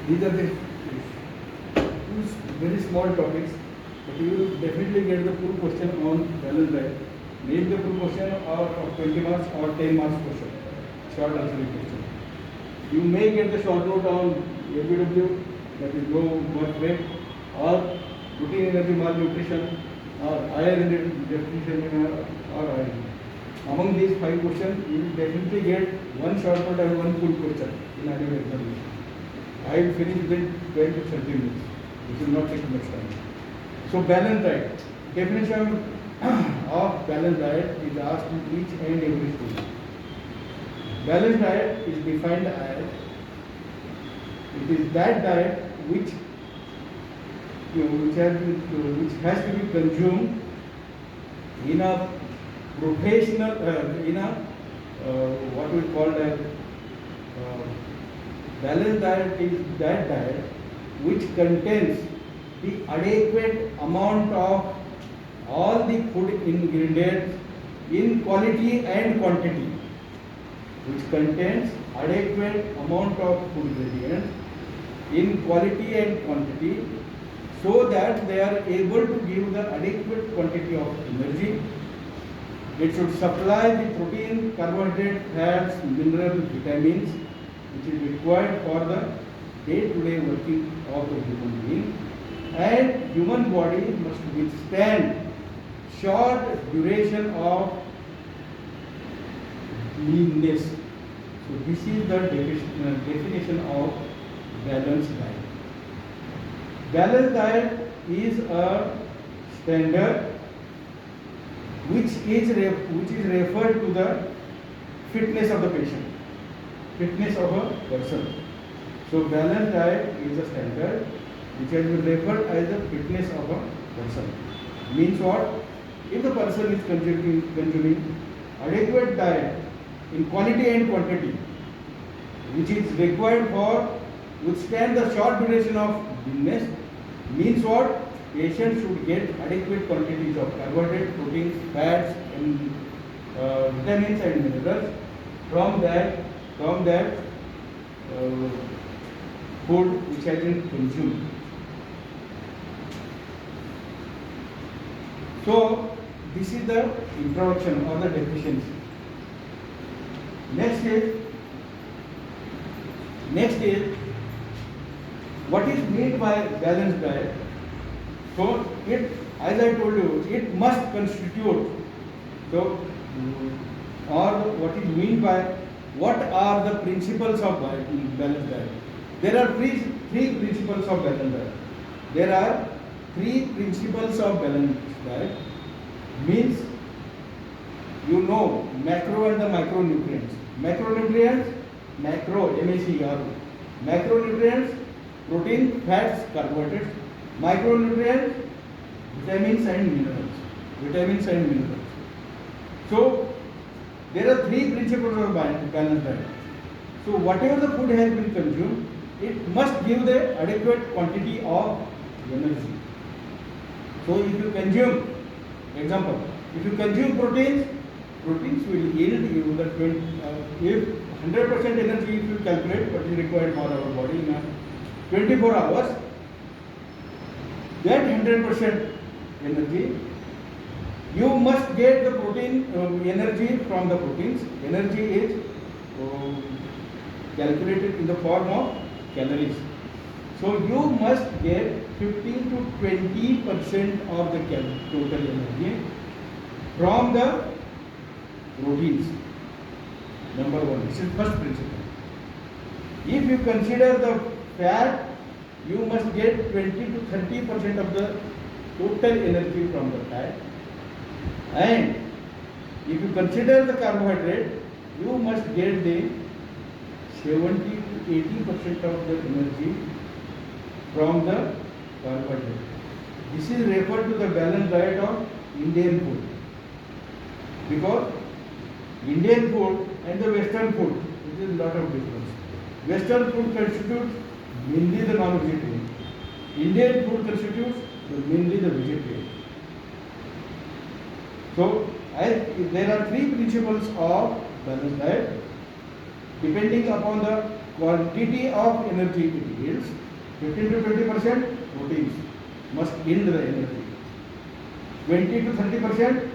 These are the two very small topics, but you will definitely get the full question on balanced diet. Name the full question or of 20 marks or 10 marks question, short answering question. You may get the short note on ABW, that is low birth weight, or routine energy malnutrition, or iron deficiency, or iron. Among these 5 questions, you will definitely get one short note and one full question in annual examination. I will finish within 20 to 30 minutes. It will not take much time. So balanced diet. Definition of balanced diet is asked in each and every student. Balanced diet is defined as it is that diet which has to be consumed in a professional what we call as balanced diet is that diet which contains the adequate amount of all the food ingredients in quality and quantity, which contains adequate amount of food ingredients in quality and quantity, so that they are able to give the adequate quantity of energy. It should supply the protein, carbohydrate, fats, minerals, vitamins which is required for the day-to-day working of the human being, and human body must withstand short duration of leanness. So this is the definition of balanced diet. Balanced diet is a standard which is referred to the fitness of the patient, fitness of a person. So balanced diet is a standard which has been referred as the fitness of a person. Means what? If the person is consuming adequate diet in quality and quantity, which is required for withstand the short duration of illness, means what? Patient should get adequate quantities of carbohydrate, proteins, fats, and vitamins and minerals from that food which has been consumed. So this is the introduction or the deficiency. Next is what is meant by balanced diet. So it, as I told you, it must constitute. So or what is meant by what are the principles of balanced diet? There are three principles of balanced diet. There are three principles of balanced diet. Means you know macro and the micronutrients. Macronutrients, macro, MACRO. Macronutrients, protein, fats, carbohydrates. Micronutrients, vitamins and minerals. Vitamins and minerals. So there are three principles of balanced diet. So whatever the food has been consumed, it must give the adequate quantity of energy. So if you consume, example, if you consume proteins will yield you the if 100% energy if you calculate what is required for our body in 24 hours, that 100% energy, you must get the protein energy from the proteins. Energy is calculated in the form of calories. So you must get 15 to 20% of the total energy from the proteins. Number one, this is first principle. If you consider the fat, you must get 20 to 30% of the total energy from the fat. And if you consider the carbohydrate, you must get the 70 to 80% of the energy from the carbohydrate. This is referred to the balanced diet of Indian food. Because Indian food and the Western food, there is a lot of difference. Western food constitutes mainly the non-vegetarian. Indian food constitutes mainly the vegetarian. So there are three principles of balanced diet. Depending upon the quantity of energy it yields, 15 to 20% proteins must yield the energy. 20 to 30%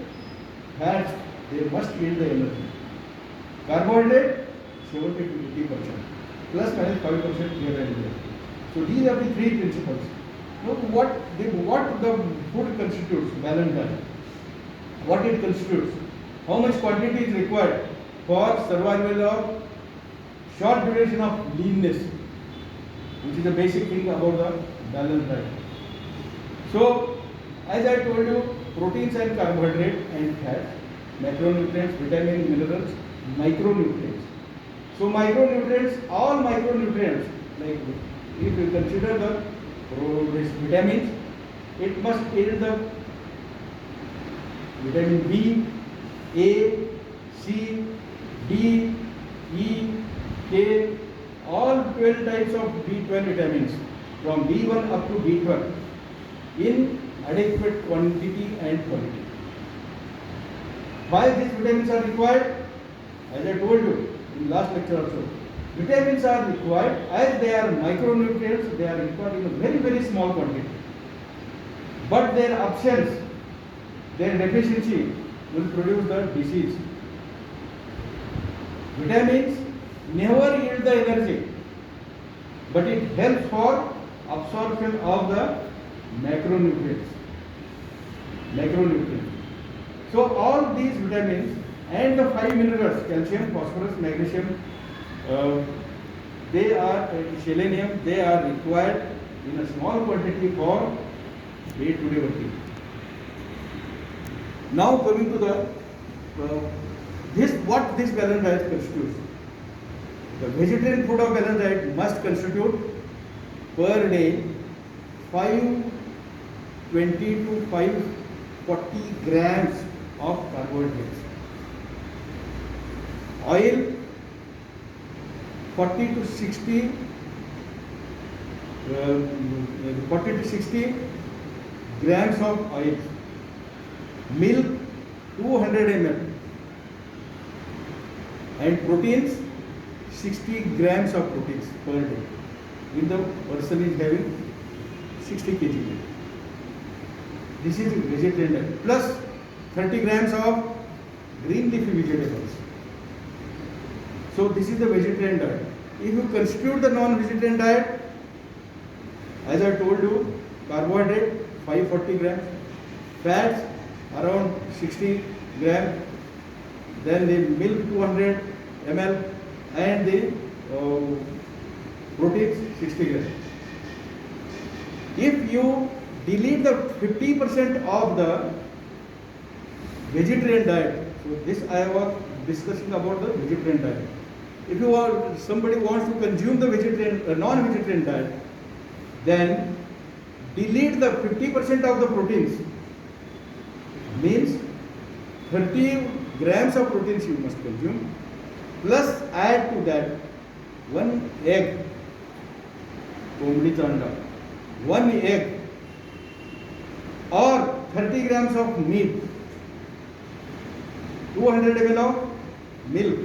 fats, they must yield the energy. Carbohydrate, 70 to 80%, plus minus 5% here and there. So these are the three principles. Now what the food constitutes, balanced diet, what it constitutes, how much quantity is required for survival of short duration of leanness, which is the basic thing about the balanced diet. So, as I told you, proteins and carbohydrate and fat, macronutrients, vitamins, minerals, micronutrients. So, micronutrients, all micronutrients, like if you consider the vitamins, it must yield the vitamin B, A, C, D, E, K, all 12 types of B12 vitamins from B1 up to B12 in adequate quantity and quality. Why these vitamins are required? As I told you in last lecture also, vitamins are required as they are micronutrients, they are required in a very, very small quantity. But their absence, their deficiency will produce the disease. Vitamins never yield the energy, but it helps for absorption of the macronutrients. So all these vitamins and the 5 minerals, calcium, phosphorus, magnesium, they are selenium, they are required in a small quantity for day-to-day working. Now coming to the what this balanced diet constitutes. The vegetarian food of balanced diet must constitute per day 520 to 540 grams of carbohydrates. Oil 40 to 60 grams of oil. Milk 200 ml. And proteins 60 grams of proteins per day. If the person is having 60 kg. This is vegetarian diet. Plus 30 grams of green leafy vegetables. So this is the vegetarian diet. If you constitute the non-vegetarian diet, as I told you, carbohydrate 540 grams, fats around 60 grams, then the milk 200 ml, and the proteins 60 grams. If you delete the 50% of the vegetarian diet, so this I was discussing about the vegetarian diet. If you are somebody wants to consume the vegetarian non-vegetarian diet, then delete the 50% of the proteins, means 30 grams of proteins you must consume, plus add to that 1 egg, one egg, or 30 grams of meat, 200 ml of milk,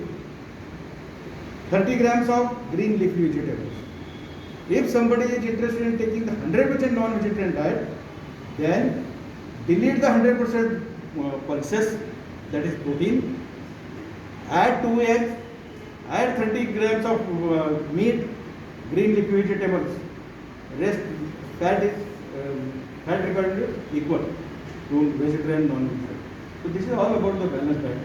30 grams of green leafy vegetables. If somebody is interested in taking the 100% non-vegetarian diet, then delete the 100% pulses, that is protein, add 2 eggs, add 30 grams of meat, green leafy vegetables, rest fat is fat required equal to vegetarian non-vegetarian. So this is all about the balanced diet.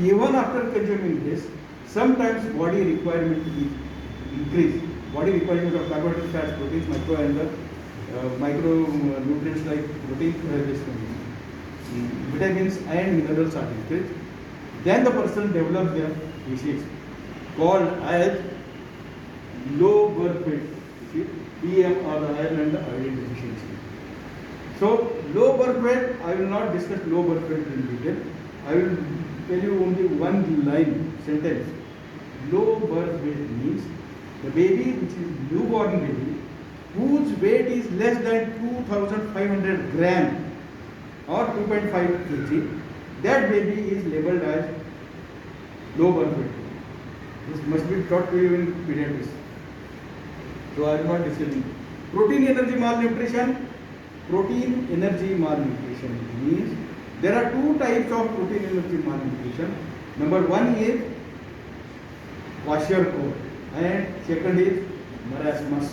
Even after consuming this, sometimes body requirement is increased. Body requirement of carbohydrates, fats, proteins, micro and the micronutrients like protein, vitamins and minerals are increased. Then the person develops their disease called as low birth weight, PM or the iron and the iodine deficiency. So low birth weight, I will not discuss low birth weight in detail. I will tell you only one line sentence. Low birth weight means the baby which is newborn baby whose weight is less than 2500 gram or 2.5 kg, that baby is labeled as low birth weight. This must be taught to you in pediatrics. So I am not discussing. Protein energy malnutrition. Protein energy malnutrition means there are two types of protein energy malnutrition. Number one is kwashiorkor and second is marasmus.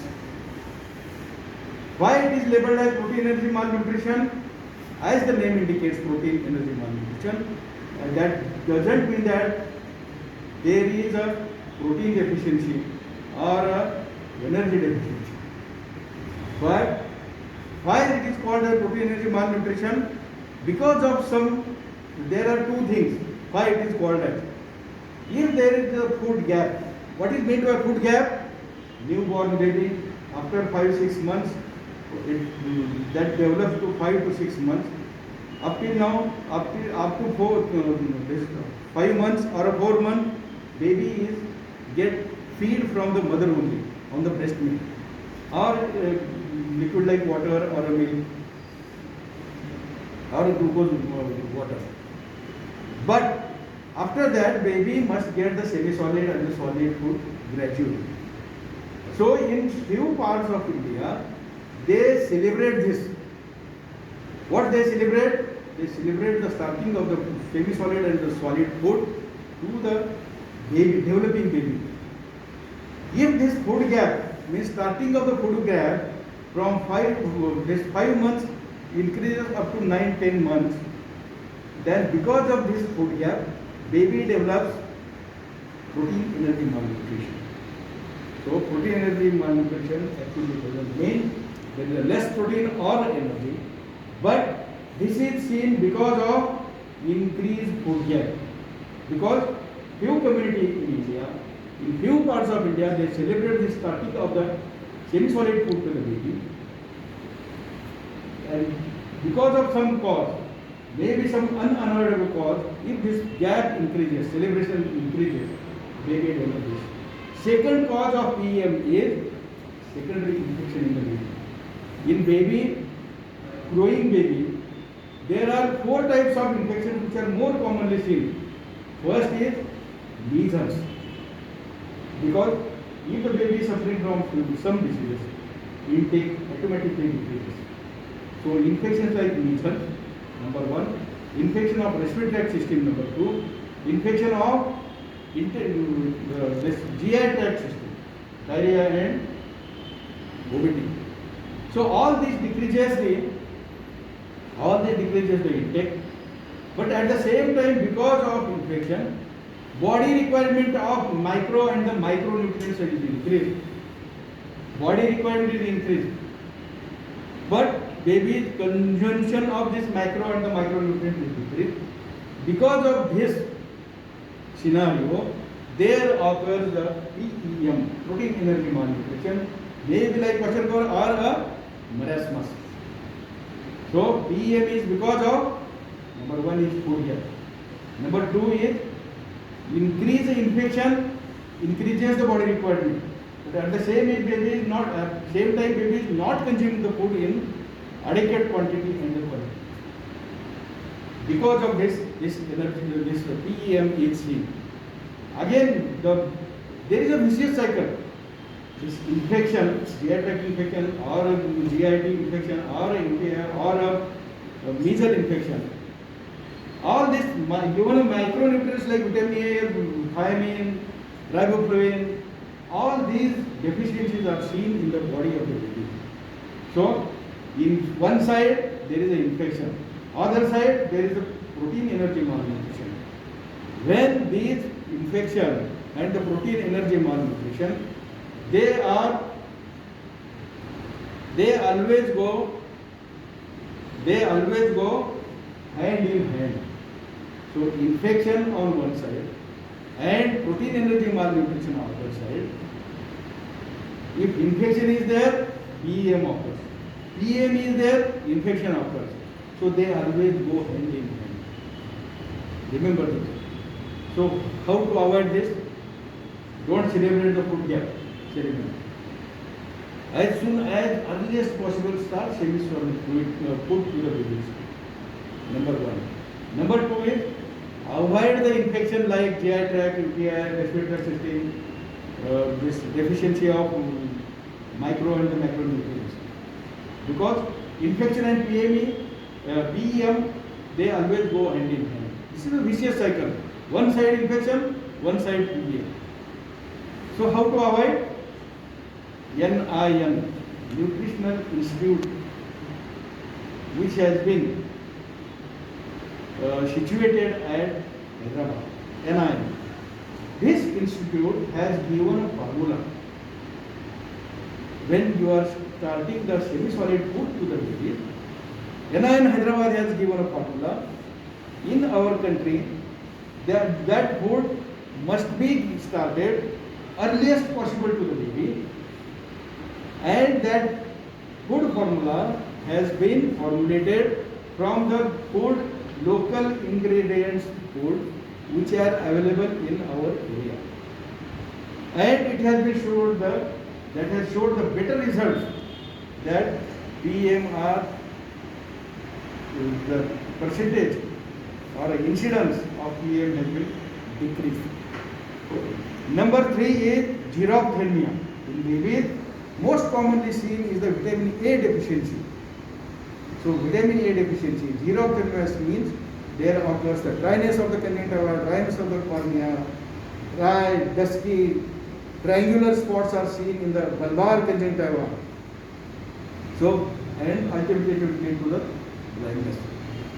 Why it is labeled as protein energy malnutrition? As the name indicates, protein energy malnutrition. That doesn't mean that there is a protein deficiency or a energy deficiency. But why it is called as protein energy malnutrition? Because of there are two things why it is called as. If there is a food gap, what is meant by food gap? Newborn baby after 5-6 months, that develops to 5 to 6 months. Up till now, up to 5 months or 4 months, baby is get feed from the mother only on the breast milk or liquid like water or a milk or a glucose water. But after that, baby must get the semi-solid and the solid food gradually. So in few parts of India, they celebrate this. What they celebrate? They celebrate the starting of the semi-solid and the solid food to the baby, developing baby. If this food gap means starting of the food gap from 5 months increases up to 9-10 months, then because of this food gap, baby develops protein energy malnutrition. So protein energy malnutrition actually doesn't mean there is less protein or energy, but this is seen because of increased food gap. Because few communities in India, in few parts of India, they celebrate the starting of the semi-solid food to the baby, and because of some cause, maybe some unavoidable cause, if this gap increases, celebration increases, baby develops this. Second cause of PEM is secondary infection in the baby. In baby, growing baby, there are 4 types of infections which are more commonly seen. First is measles. Because if the baby is suffering from some diseases, intake automatically decreases. So infections like measles, number 1, infection of respiratory tract system, number 2, infection of this GI tract system, diarrhea and vomiting. So all these decreases the intake, but at the same time, because of infection, body requirement of micro and the micronutrients is increased. Body requirement is increased, but baby's consumption of this macro and the micronutrients is decreased. Because of this scenario, there occurs the PEM, protein energy malnutrition, maybe like kwashiorkor or a marasmus. So PEM is because of number 1 is food gap. Number 2 is increase infection, increases the body requirement. But at the same time, baby is not consuming the food in adequate quantity and the quality. Because of this PEM is seen. Again, there is a vicious cycle. This infection, GI tract infection or a GIT infection or a measles infection. All this, even micronutrients like vitamin A, thiamine, riboflavin, all these deficiencies are seen in the body of the baby. So, in one side there is an infection, other side there is a protein energy malnutrition. When these infection and the protein energy malnutrition, they always go hand in hand. So infection on one side and protein energy malnutrition on the other side. If infection is there, PEM occurs. PEM is there, infection occurs. So they always go hand in hand. Remember this. So how to avoid this? Don't celebrate the food gap. Celebrate. As soon as earliest possible, start semi-solid food to the babies. Number 1. Number 2 is avoid the infection like GI tract, UTI, respiratory tract system, this deficiency of micro and the macronutrients. Because infection and PEM, they always go hand in hand. This is a vicious cycle. One side infection, one side PEM. So how to avoid? NIN, Nutritional Institute, which has been situated at Hyderabad, NIN. This institute has given a formula. When you are starting the semi-solid food to the baby, NIN Hyderabad has given a formula. In our country, that food must be started earliest possible to the baby, and that food formula has been formulated from the food local ingredients food which are available in our area, and it has been showed that has showed the better results, that PMR, the percentage or incidence of PM has been decreased. Number 3 is xerophthalmia. In babies, most commonly seen is the vitamin A deficiency. So vitamin A deficiency, xerophthalmia means there occurs the dryness of the conjunctiva, dryness of the cornea, dry, dusky, triangular spots are seen in the bulbar conjunctiva. So, and ultimately it will lead to the blindness.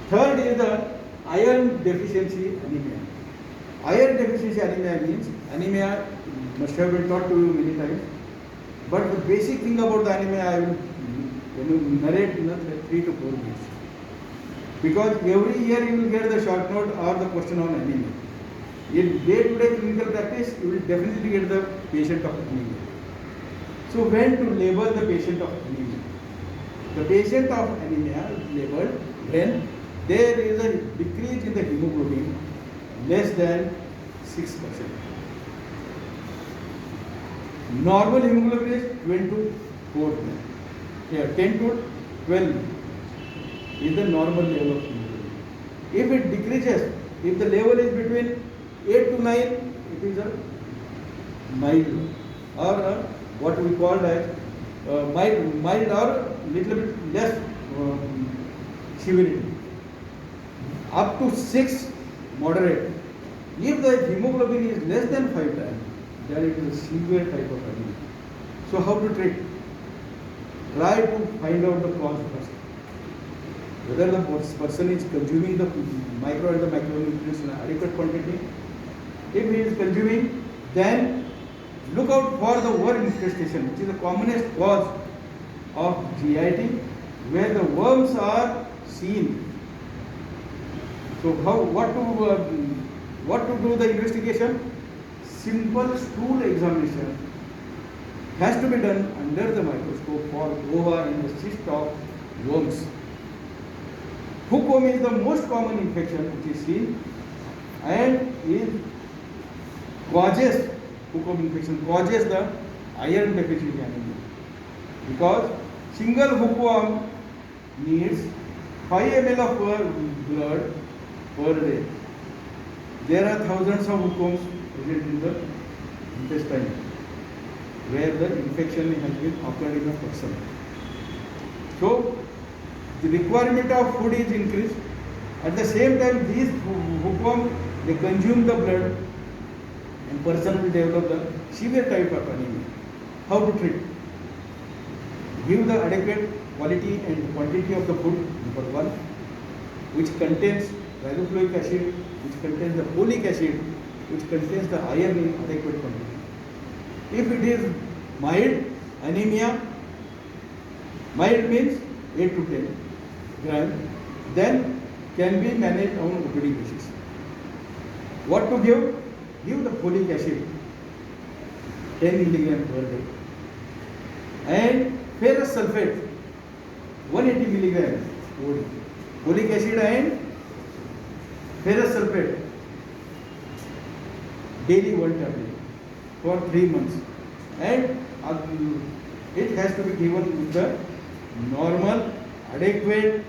Third is the iron deficiency anemia. Iron deficiency anemia means, anemia must have been taught to you many times, but the basic thing about the anemia I will narrate in 3 to 4 minutes. Because every year you will get the short note or the question on anemia. In day-to-day clinical practice, you will definitely get the patient of anemia. So when to label the patient of anemia? The patient of anemia is labeled when there is a decrease in the hemoglobin less than 6%. Normal hemoglobin is 10 to 4. Here 10 to 12 is the normal level of hemoglobin. If it decreases, if the level is between 8 to 9, it is a mild or what we call as mild or little bit less severity. Up to 6, moderate. If the hemoglobin is less than 5 times, then it is a severe type of anemia. So how to treat? Try to find out the cause first. Whether the person is consuming the micro and the macronutrients in adequate quantity. If he is consuming, then look out for the worm infestation, which is the commonest cause of GIT, where the worms are seen. So what to do the investigation? Simple stool examination has to be done under the microscope for ova and the cyst of worms. Hookworm is the most common infection which is seen and is causes, hookworm infection causes the iron deficiency anemia, because single hookworm needs 5 ml of blood per day. There are thousands of hookworms present in the intestine where the infection has been occurred in a person. So the requirement of food is increased. At the same time, these hookworms, they consume the blood and person will develop the severe type of anemia. How to treat? Give the adequate quality and quantity of the food, number 1, which contains ribofluic acid, which contains the folic acid, which contains the iron in adequate quantity. If it is mild anemia, mild means 8 to 10 grams, then can be managed on OPD basis. What to give? Give the folic acid 10 mg per day and ferrous sulfate 180 mg OD. Folic acid and ferrous sulfate daily 1 tablet for 3 months, and it has to be given with the normal, adequate,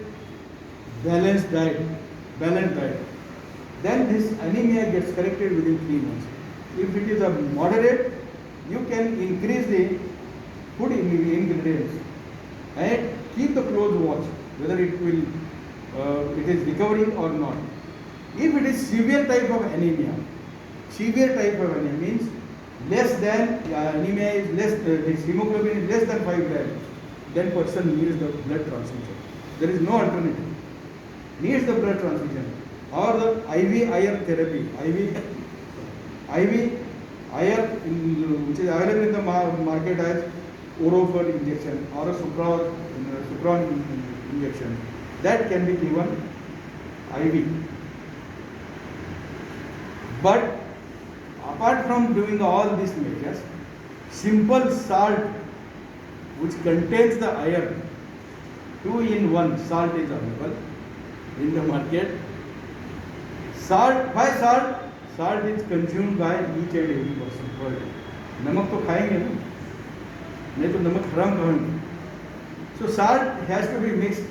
balanced diet. then this anemia gets corrected within 3 months. If it is a moderate, you can increase the food ingredients and keep the close watch whether it is recovering or not. If it is severe type of anemia means less than anemia is less, the hemoglobin is less than 5 grams, then person needs the blood transfusion. There is no alternative. Needs the blood transfusion or the IV iron therapy. IV iron, which is available in the market as Orofol injection or a Supron injection, that can be given IV. But apart from doing all these measures, simple salt which contains the iron, 2-in-1 salt is available in the market. Salt, why salt? Salt is consumed by each and every person per day. नमक तो खाएंगे ना, नहीं तो नमक हराम खाएंगे. So salt has to be mixed.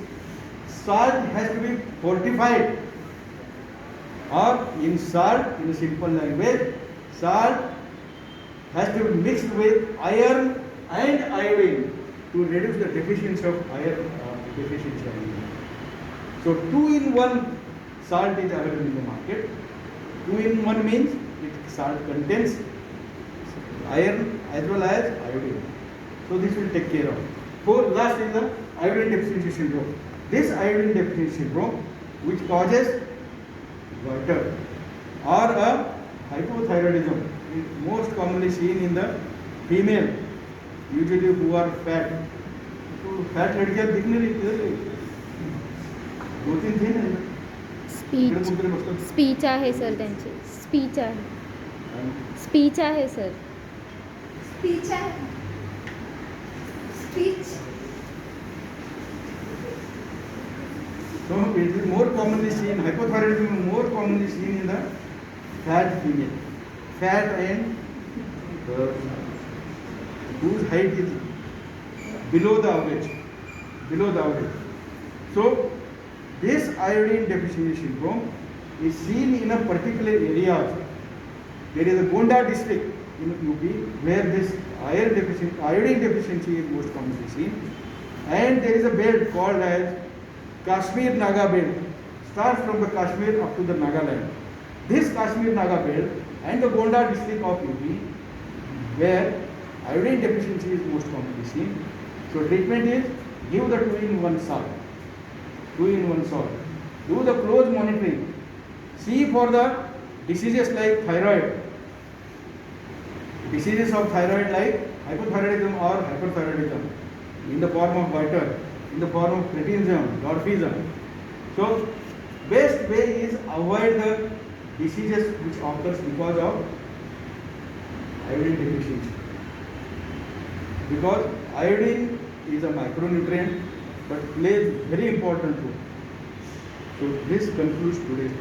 Salt has to be fortified. Or in salt, in a simple language, salt has to be mixed with iron and iodine to reduce the deficiency of iron. So 2-in-1 salt is available in the market. 2-in-1 means salt contains iron as well as iodine. So this will take care of. Last is the iodine deficiency syndrome. This iodine deficiency syndrome, which causes goiter or a hypothyroidism, is most commonly seen in the female, usually who are fat. तो fat लड़कियां दिखने नहीं किधर 2-3 थी ना. Speech आहे sir त्यांची. Speech आहे sir. So it is more commonly seen, hypothyroidism is more commonly seen in the fat female. Fat and whose height is below the average. So this iodine deficiency syndrome is seen in a particular area. There is a Gonda district in UP where this iodine deficiency is most commonly seen, and there is a belt called as Kashmir Naga belt, starts from the Kashmir up to the Nagaland. This Kashmir Naga belt and the Gonda district of UP where iodine deficiency is most commonly seen. So treatment is give the 2-in-1 salt. Do the close monitoring. See for the diseases like thyroid. Diseases of thyroid like hypothyroidism or hyperthyroidism in the form of goiter, in the form of cretinism, dwarfism. So best way is avoid the diseases which occurs because of iodine deficiency. Because iodine is a micronutrient but plays very important role. So this concludes today's